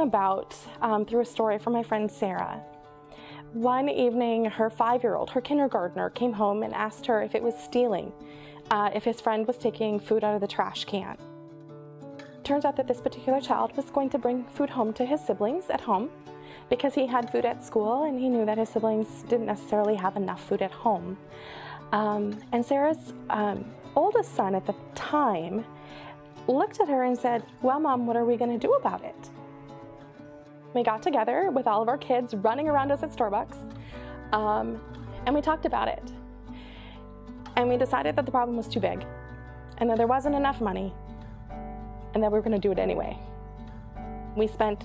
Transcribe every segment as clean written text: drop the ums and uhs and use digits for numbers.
about through a story from my friend Sara. One evening, her 5-year-old, her kindergartner, came home and asked her if it was stealing, if his friend was taking food out of the trash can. Turns out that this particular child was going to bring food home to his siblings at home because he had food at school and he knew that his siblings didn't necessarily have enough food at home. And Sara's oldest son at the time looked at her and said, "Well, Mom, what are we going to do about it?" We got together with all of our kids running around us at Starbucks, and we talked about it. And we decided that the problem was too big, and that there wasn't enough money, and that we were going to do it anyway. We spent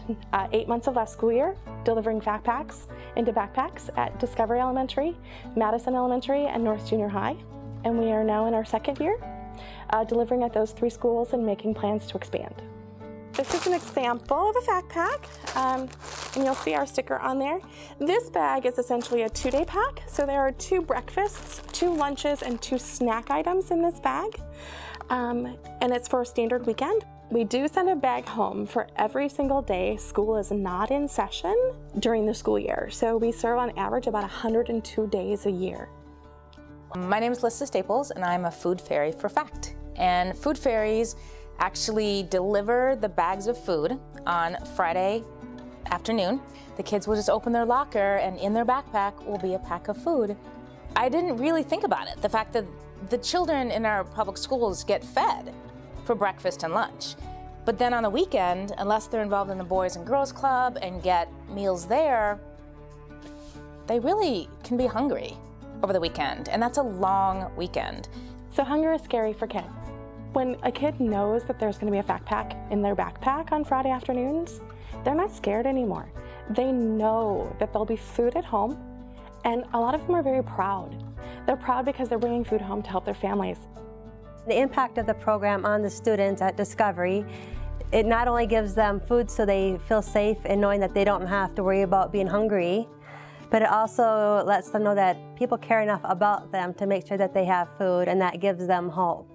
8 months of last school year delivering backpacks into backpacks at Discovery Elementary, Madison Elementary, and North Junior High. And we are now in our 2nd year, delivering at those 3 schools and making plans to expand. This is an example of a backpack, and you'll see our sticker on there. This bag is essentially a 2-day pack, so there are 2 breakfasts, 2 lunches, and 2 snack items in this bag, and it's for a standard weekend. We do send a bag home for every single day school is not in session during the school year, so we serve on average about 102 days a year. My name is Lisa Staples, and I'm a food fairy for FACT. And food fairies actually deliver the bags of food on Friday afternoon. The kids will just open their locker, and in their backpack will be a pack of food. I didn't really think about it, the fact that the children in our public schools get fed for breakfast and lunch. But then on the weekend, unless they're involved in the Boys and Girls Club and get meals there, they really can be hungry over the weekend, and that's a long weekend. So hunger is scary for kids. When a kid knows that there's going to be a backpack in their backpack on Friday afternoons, they're not scared anymore. They know that there'll be food at home, and a lot of them are very proud. They're proud because they're bringing food home to help their families. The impact of the program on the students at Discovery, it not only gives them food so they feel safe in knowing that they don't have to worry about being hungry, but it also lets them know that people care enough about them to make sure that they have food, and that gives them hope.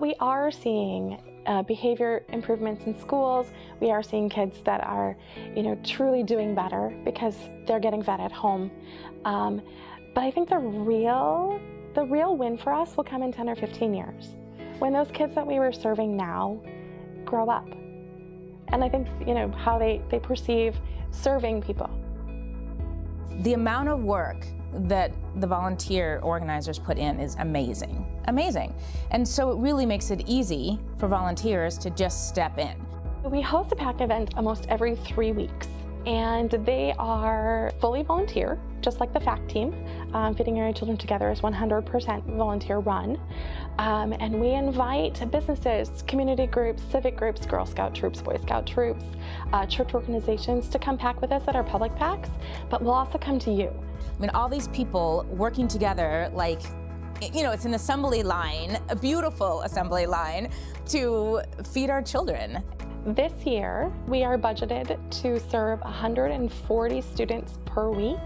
We are seeing behavior improvements in schools. We are seeing kids that are, truly doing better because they're getting fed at home. But I think the real win for us will come in 10 or 15 years, when those kids that we were serving now grow up. And I think, how they perceive serving people. The amount of work that the volunteer organizers put in is amazing, amazing. And so it really makes it easy for volunteers to just step in. We host a PAC event almost every 3 weeks, and they are fully volunteer, just like the FACT team. Feeding Area Children Together is 100% volunteer run. And we invite businesses, community groups, civic groups, Girl Scout troops, Boy Scout troops, church organizations to come pack with us at our public packs, but we'll also come to you. I mean, all these people working together like, it's an assembly line, a beautiful assembly line, to feed our children. This year, we are budgeted to serve 140 students per week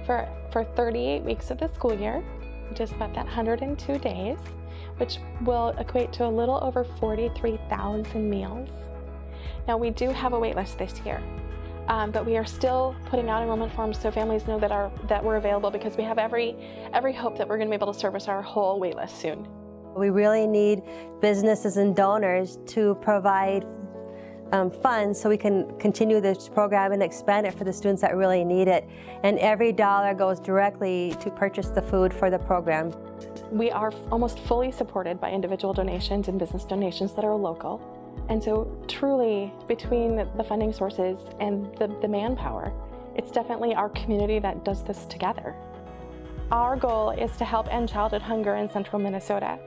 for 38 weeks of the school year, just about that 102 days, which will equate to a little over 43,000 meals. Now, we do have a wait list this year, but we are still putting out enrollment forms so families know that we're available, because we have every hope that we're going to be able to service our whole wait list soon. We really need businesses and donors to provide funds so we can continue this program and expand it for the students that really need it. And every dollar goes directly to purchase the food for the program. We are almost fully supported by individual donations and business donations that are local. And so truly, between the funding sources and the manpower, it's definitely our community that does this together. Our goal is to help end childhood hunger in central Minnesota.